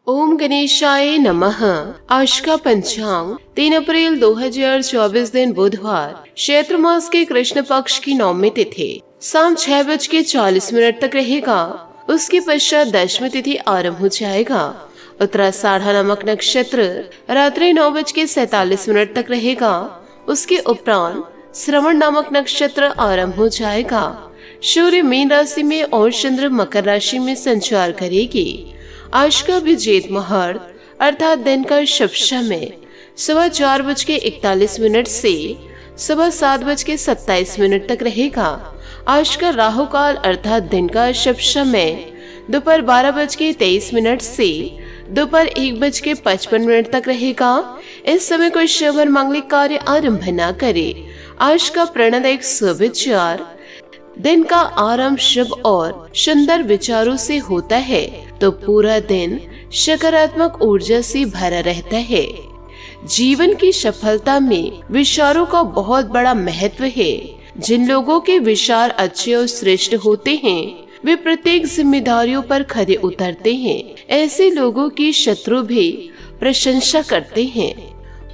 ओम गणेशाय नमः। आज का पंचांग 3 अप्रैल 2024 दिन बुधवार, चैत्र मास के कृष्ण पक्ष की नवमी तिथि शाम 6:40 तक रहेगा। उसके पश्चात दशमी तिथि आरंभ हो जाएगा। उत्तराषाढ़ नामक नक्षत्र रात्रि 9:47 तक रहेगा। उसके उपरांत श्रवण नामक नक्षत्र आरंभ हो जाएगा। सूर्य मीन राशि में और चंद्र मकर राशि में संचार करेगी। आज का अभिजीत मुहूर्त अर्थात दिन का शुभ समय 4:41 से 7:27 तक रहेगा। आज का राहु काल अर्थात दिन का शुभ समय दोपहर 12:23 से दोपहर 1:55 तक रहेगा। इस समय कोई शुभ और मांगलिक कार्य आरंभ न करे। आज का प्रणदायक शुभ विचार, दिन का आरंभ शुभ और सुंदर विचारों से होता है तो पूरा दिन सकारात्मक ऊर्जा से भरा रहता है। जीवन की सफलता में विचारों का बहुत बड़ा महत्व है। जिन लोगों के विचार अच्छे और श्रेष्ठ होते हैं वे प्रत्येक जिम्मेदारियों पर खरे उतरते हैं। ऐसे लोगों की शत्रु भी प्रशंसा करते हैं।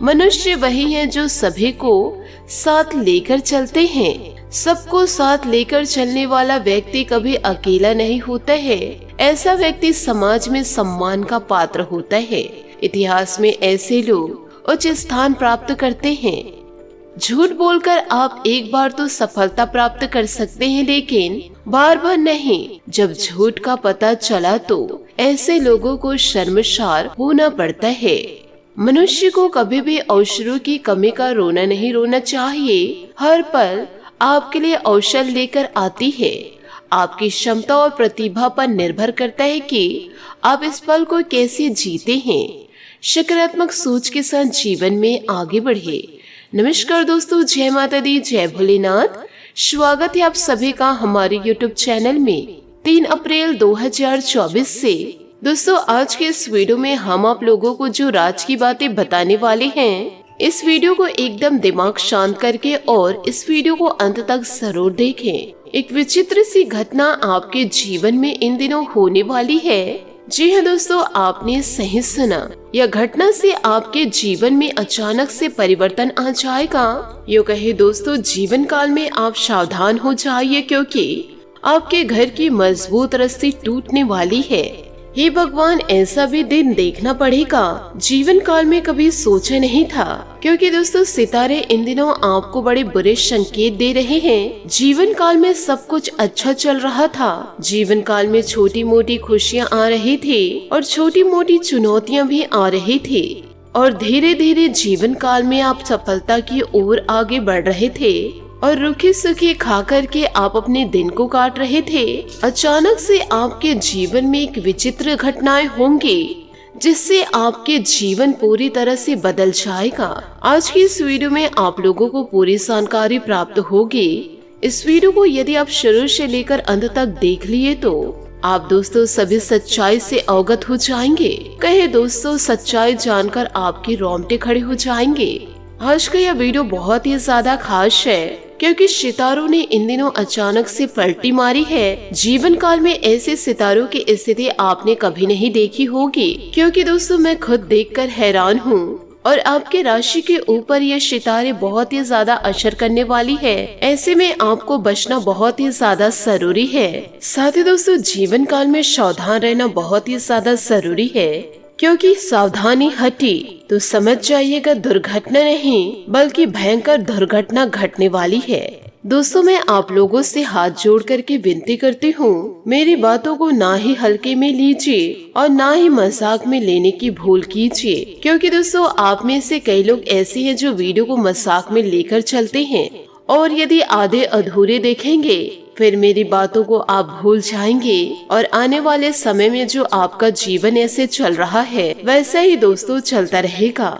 मनुष्य वही है जो सभी को साथ लेकर चलते हैं। सबको साथ लेकर चलने वाला व्यक्ति कभी अकेला नहीं होता है। ऐसा व्यक्ति समाज में सम्मान का पात्र होता है। इतिहास में ऐसे लोग उच्च स्थान प्राप्त करते हैं। झूठ बोलकर आप एक बार तो सफलता प्राप्त कर सकते हैं, लेकिन बार बार नहीं। जब झूठ का पता चला तो ऐसे लोगों को शर्मसार होना पड़ता है। मनुष्य को कभी भी अवसरों की कमी का रोना नहीं रोना चाहिए। हर पल आपके लिए अवसर लेकर आती है। आपकी क्षमता और प्रतिभा पर निर्भर करता है कि आप इस पल को कैसे जीते हैं। सकारात्मक सोच के साथ जीवन में आगे बढ़े। नमस्कार दोस्तों, जय माता दी, जय भोलेनाथ। स्वागत है आप सभी का हमारे YouTube चैनल में। 3 अप्रैल 2024 से दोस्तों आज के इस वीडियो में हम आप लोगों को जो राज की बातें बताने वाले हैं, इस वीडियो को एकदम दिमाग शांत करके और इस वीडियो को अंत तक जरूर देखें। एक विचित्र सी घटना आपके जीवन में इन दिनों होने वाली है। जी हाँ दोस्तों, आपने सही सुना। यह घटना से आपके जीवन में अचानक से परिवर्तन आ जाएगा। यो कहे दोस्तों, जीवन काल में आप सावधान हो जाइए, क्योंकि आपके घर की मजबूत रस्सी टूटने वाली है। हे भगवान, ऐसा भी दिन देखना पड़ेगा जीवन काल में कभी सोचा नहीं था, क्योंकि दोस्तों सितारे इन दिनों आपको बड़े बुरे संकेत दे रहे हैं। जीवन काल में सब कुछ अच्छा चल रहा था। जीवन काल में छोटी मोटी खुशियाँ आ रही थी और छोटी मोटी चुनौतियाँ भी आ रही थी, और धीरे धीरे जीवन काल में आप सफलता की ओर आगे बढ़ रहे थे और रूखे सूखे खा करके आप अपने दिन को काट रहे थे। अचानक से आपके जीवन में एक विचित्र घटनाएं होंगी जिससे आपके जीवन पूरी तरह से बदल जाएगा। आज की इस वीडियो में आप लोगों को पूरी जानकारी प्राप्त होगी। इस वीडियो को यदि आप शुरू से लेकर अंत तक देख लिए तो आप दोस्तों सभी सच्चाई से अवगत हो जाएंगे। कहे दोस्तों, सच्चाई जानकर आपके रोंगटे खड़े हो जाएंगे। आज का यह वीडियो बहुत ही ज्यादा खास है, क्योंकि सितारों ने इन दिनों अचानक से पलटी मारी है। जीवन काल में ऐसे सितारों की स्थिति आपने कभी नहीं देखी होगी, क्योंकि दोस्तों मैं खुद देखकर हैरान हूँ। और आपके राशि के ऊपर ये सितारे बहुत ही ज्यादा असर करने वाली है। ऐसे में आपको बचना बहुत ही ज्यादा जरूरी है। साथ ही दोस्तों जीवन काल में सावधान रहना बहुत ही ज्यादा जरूरी है, क्योंकि सावधानी हटी तो समझ जाइएगा दुर्घटना नहीं बल्कि भयंकर दुर्घटना घटने वाली है। दोस्तों मैं आप लोगों से हाथ जोड़ करके विनती करती हूँ, मेरी बातों को ना ही हल्के में लीजिए और ना ही मजाक में लेने की भूल कीजिए, क्योंकि दोस्तों आप में से कई लोग ऐसे हैं जो वीडियो को मजाक में लेकर चलते हैं, और यदि आधे अधूरे देखेंगे फिर मेरी बातों को आप भूल जाएंगे और आने वाले समय में जो आपका जीवन ऐसे चल रहा है वैसा ही दोस्तों चलता रहेगा।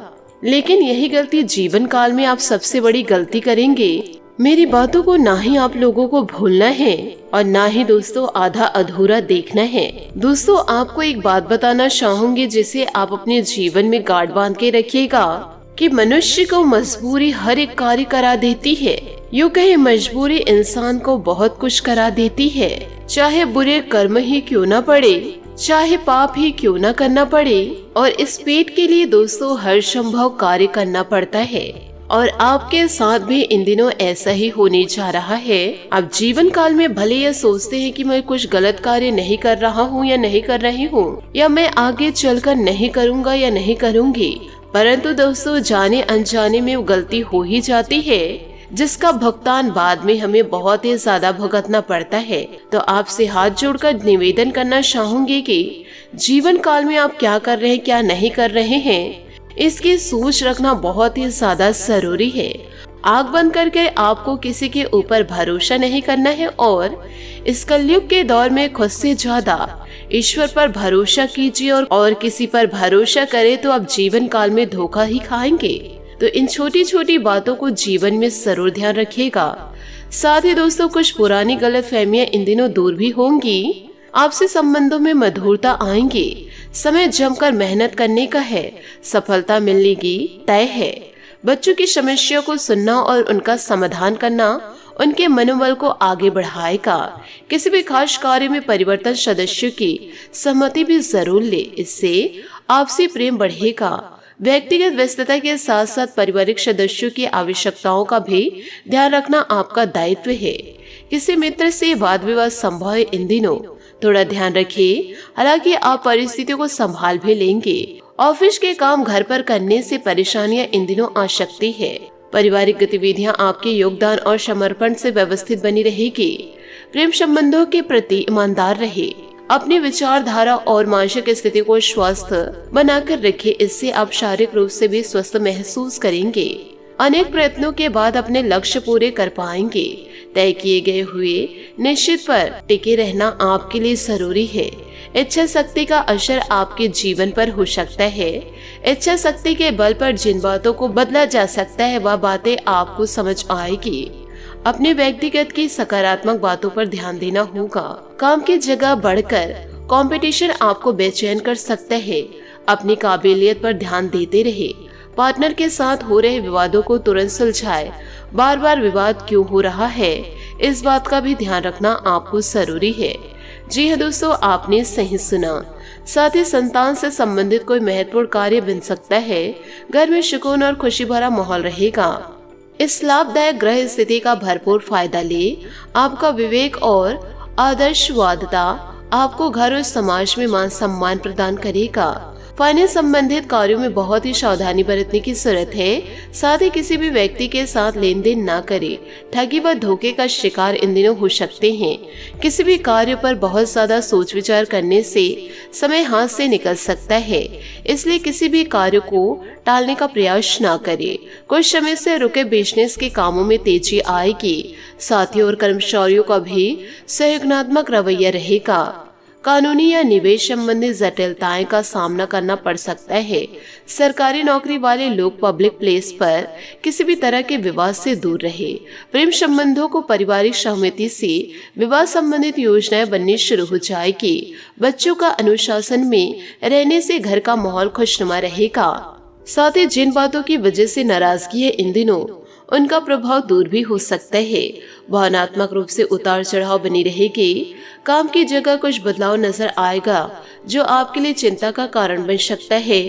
लेकिन यही गलती जीवन काल में आप सबसे बड़ी गलती करेंगे। मेरी बातों को ना ही आप लोगों को भूलना है और ना ही दोस्तों आधा अधूरा देखना है। दोस्तों आपको एक बात बताना चाहूंगी जिसे आप अपने जीवन में गांठ बांध के रखिएगा कि मनुष्य को मजबूरी हर एक कार्य करा देती है। यूँ कहे मजबूरी इंसान को बहुत कुछ करा देती है, चाहे बुरे कर्म ही क्यों न पड़े, चाहे पाप ही क्यों न करना पड़े, और इस पेट के लिए दोस्तों हर संभव कार्य करना पड़ता है। और आपके साथ भी इन दिनों ऐसा ही होने जा रहा है। आप जीवन काल में भले ये सोचते हैं कि मैं कुछ गलत कार्य नहीं कर रहा हूँ या नहीं कर रही हूँ, या मैं आगे चलकर नहीं करूँगा या नहीं करूँगी, परंतु दोस्तों जाने अनजाने में वो गलती हो ही जाती है, जिसका भुगतान बाद में हमें बहुत ही ज्यादा भुगतना पड़ता है। तो आपसे हाथ जोड़कर निवेदन करना चाहूंगी कि जीवन काल में आप क्या कर रहे हैं, क्या नहीं कर रहे हैं, इसकी सोच रखना बहुत ही ज्यादा जरूरी है। आंख बंद करके आपको किसी के ऊपर भरोसा नहीं करना है, और इस कलयुग के दौर में खुद से ज्यादा ईश्वर पर भरोसा कीजिए। और किसी पर भरोसा करे तो आप जीवन काल में धोखा ही खाएंगे। तो इन छोटी छोटी बातों को जीवन में जरूर ध्यान रखिएगा। साथ ही दोस्तों कुछ पुरानी गलतफहमियां इन दिनों दूर भी होंगी। आपसे संबंधों में मधुरता आएंगी। समय जमकर मेहनत करने का है, सफलता मिलने की तय है। बच्चों की समस्याओं को सुनना और उनका समाधान करना उनके मनोबल को आगे बढ़ाएगा। किसी भी खास कार्य में परिवर्तन सदस्यों की सहमति भी जरूर ले, इससे आपसी प्रेम बढ़ेगा। व्यक्तिगत व्यस्तता के साथ साथ पारिवारिक सदस्यों की आवश्यकताओं का भी ध्यान रखना आपका दायित्व है। किसी मित्र से वाद विवाद संभव है इन दिनों, थोड़ा ध्यान रखिए। हालांकि आप परिस्थितियों को संभाल भी लेंगे। ऑफिस के काम घर पर करने से परेशानियां इन दिनों आ सकती है। पारिवारिक गतिविधियां आपके योगदान और समर्पण से व्यवस्थित बनी रहेगी। प्रेम संबंधों के प्रति ईमानदार रहे। अपनी विचारधारा और मानसिक स्थिति को स्वस्थ बनाकर रखें, इससे आप शारीरिक रूप से भी स्वस्थ महसूस करेंगे। अनेक प्रयत्नों के बाद अपने लक्ष्य पूरे कर पाएंगे। तय किए गए हुए निश्चित पर टिके रहना आपके लिए जरूरी है। इच्छा शक्ति का असर आपके जीवन पर हो सकता है। इच्छा शक्ति के बल पर जिन बातों को बदला जा सकता है वह बातें आपको समझ आएगी। अपने व्यक्तिगत की सकारात्मक बातों पर ध्यान देना होगा। काम की जगह बढ़कर कंपटीशन आपको बेचैन कर सकता है। अपनी काबिलियत पर ध्यान देते रहे। पार्टनर के साथ हो रहे विवादों को तुरंत सुलझाए। बार बार विवाद क्यों हो रहा है, इस बात का भी ध्यान रखना आपको जरूरी है। जी हाँ दोस्तों, आपने सही सुना। साथ ही संतान से संबंधित कोई महत्वपूर्ण कार्य बन सकता है। घर में सुकून और खुशी भरा माहौल रहेगा। इस लाभदायक ग्रह स्थिति का भरपूर फायदा ले। आपका विवेक और आदर्शवादिता आपको घर और समाज में मान सम्मान प्रदान करेगा। फाइनेंस संबंधित कार्यों में बहुत ही सावधानी बरतने की जरूरत है। साथ ही किसी भी व्यक्ति के साथ लेन देन न करें। ठगी व धोखे का शिकार इन दिनों हो सकते हैं। किसी भी कार्य पर बहुत ज्यादा सोच विचार करने से समय हाथ से निकल सकता है, इसलिए किसी भी कार्य को टालने का प्रयास न करें। कुछ समय से रुके बिजनेस के कामों में तेजी आएगी। साथियों और कर्मचारियों का भी सहयोगात्मक रवैया रहेगा। कानूनी या निवेश संबंधी जटिलताएं का सामना करना पड़ सकता है। सरकारी नौकरी वाले लोग पब्लिक प्लेस पर किसी भी तरह के विवाद से दूर रहे। प्रेम संबंधों को पारिवारिक सहमति से विवाह संबंधित योजनाएं बननी शुरू हो जाएगी। बच्चों का अनुशासन में रहने से घर का माहौल खुशनुमा रहेगा। साथ ही जिन बातों की वजह से नाराजगी है इन दिनों, उनका प्रभाव दूर भी हो सकता है। भावनात्मक रूप से उतार चढ़ाव बनी रहेगी। काम की जगह कुछ बदलाव नजर आएगा जो आपके लिए चिंता का कारण बन सकता है।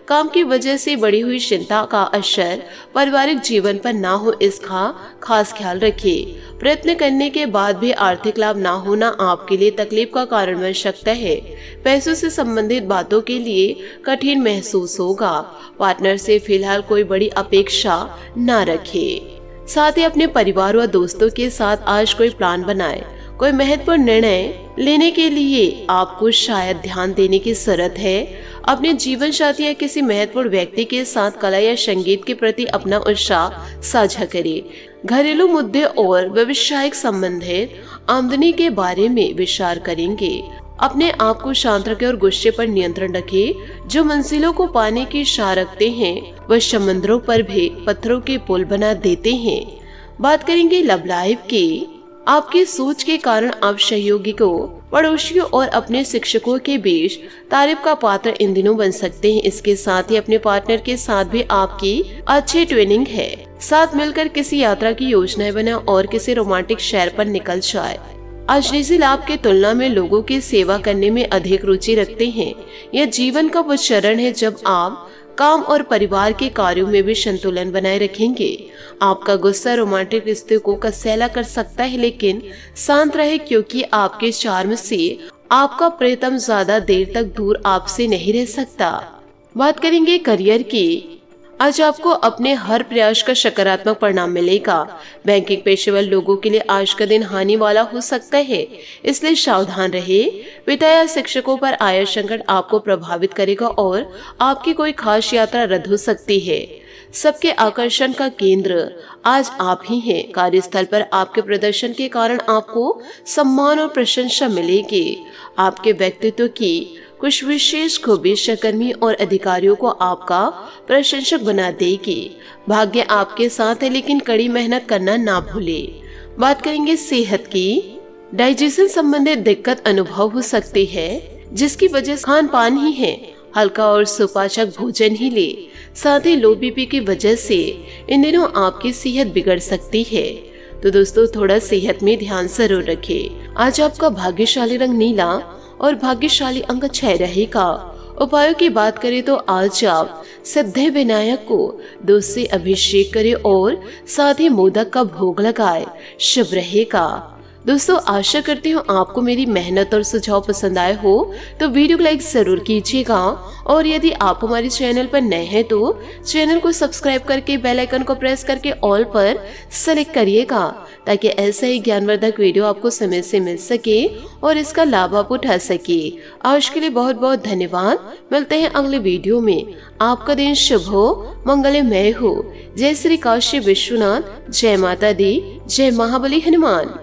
काम की वजह से बढ़ी हुई चिंता का असर पारिवारिक जीवन पर ना हो, इसका खास ख्याल रखिए। प्रयत्न करने के बाद भी आर्थिक लाभ ना होना आपके लिए तकलीफ का कारण बन सकता है। पैसों से संबंधित बातों के लिए कठिन महसूस होगा। पार्टनर से फिलहाल कोई बड़ी अपेक्षा ना रखें। साथ ही अपने परिवार व दोस्तों के साथ आज कोई प्लान बनाए। कोई महत्वपूर्ण निर्णय लेने के लिए आपको शायद ध्यान देने की जरूरत है। अपने जीवन साथी या किसी महत्वपूर्ण व्यक्ति के साथ कला या संगीत के प्रति अपना उत्साह साझा करें। घरेलू मुद्दे और व्यवसायिक संबंधित आमदनी के बारे में विचार करेंगे। अपने आप को शांत रखें और गुस्से पर नियंत्रण रखें। जो मंजिलों को पाने की शाह रखते हैं वह समंदरों पर भी पत्थरों के पुल बना देते हैं। बात करेंगे लव लाइफ की। आपकी सोच के कारण आप सहयोगियों, पड़ोसियों और अपने शिक्षकों के बीच तारीफ का पात्र इन दिनों बन सकते हैं। इसके साथ ही अपने पार्टनर के साथ भी आपकी अच्छी ट्विनिंग है। साथ मिलकर किसी यात्रा की योजनाएं बनाएं और किसी रोमांटिक सैर पर निकल जाए। आज निजी लाभ की तुलना में लोगों की सेवा करने में अधिक रुचि रखते हैं। यह जीवन का वो चरण है जब आप काम और परिवार के कार्यों में भी संतुलन बनाए रखेंगे। आपका गुस्सा रोमांटिक रिश्ते को कसैला कर सकता है, लेकिन शांत रहे क्योंकि आपके चार्म से आपका प्रियतम ज्यादा देर तक दूर आपसे नहीं रह सकता। बात करेंगे करियर की। आज आपको अपने हर प्रयास का सकारात्मक परिणाम मिलेगा। बैंकिंग पेशेवर लोगों के लिए आज का दिन हानि वाला हो सकता है, इसलिए सावधान रहे। पिता या शिक्षकों पर आया संकट आपको प्रभावित करेगा और आपकी कोई खास यात्रा रद्द हो सकती है। सबके आकर्षण का केंद्र आज आप ही हैं। कार्यस्थल पर आपके प्रदर्शन के कारण आपको सम्मान और प्रशंसा मिलेगी। आपके व्यक्तित्व की कुछ विशेष खूबी सहकर्मी और अधिकारियों को आपका प्रशंसक बना देगी। भाग्य आपके साथ है, लेकिन कड़ी मेहनत करना ना भूले। बात करेंगे सेहत की। डाइजेशन संबंधित दिक्कत अनुभव हो सकती है, जिसकी वजह खान पान ही है। हल्का और सुपाचक भोजन ही ले। साथ ही लो बीपी की वजह से इन दिनों आपकी सेहत बिगड़ सकती है, तो दोस्तों थोड़ा सेहत में ध्यान जरूर रखें। आज आपका भाग्यशाली रंग नीला और भाग्यशाली अंक 6 रहेगा। उपायों की बात करें तो आज आप सिद्धि विनायक को दूध से अभिषेक करें और साथ ही मोदक का भोग लगाए, शुभ रहेगा। दोस्तों आशा करती हूँ आपको मेरी मेहनत और सुझाव पसंद आए हो, तो वीडियो को लाइक जरूर कीजिएगा और यदि आप हमारे चैनल पर नए हैं तो चैनल को सब्सक्राइब करके बेल आइकन को प्रेस करके ऑल पर सेलेक्ट करिएगा, ताकि ऐसा ही ज्ञानवर्धक वीडियो आपको समय से मिल सके और इसका लाभ आप उठा सके। आज के लिए बहुत बहुत धन्यवाद। मिलते हैं अगले वीडियो में। आपका दिन शुभ हो, मंगलमय हो। जय श्री काशी विश्वनाथ, जय माता दी, जय महाबली हनुमान।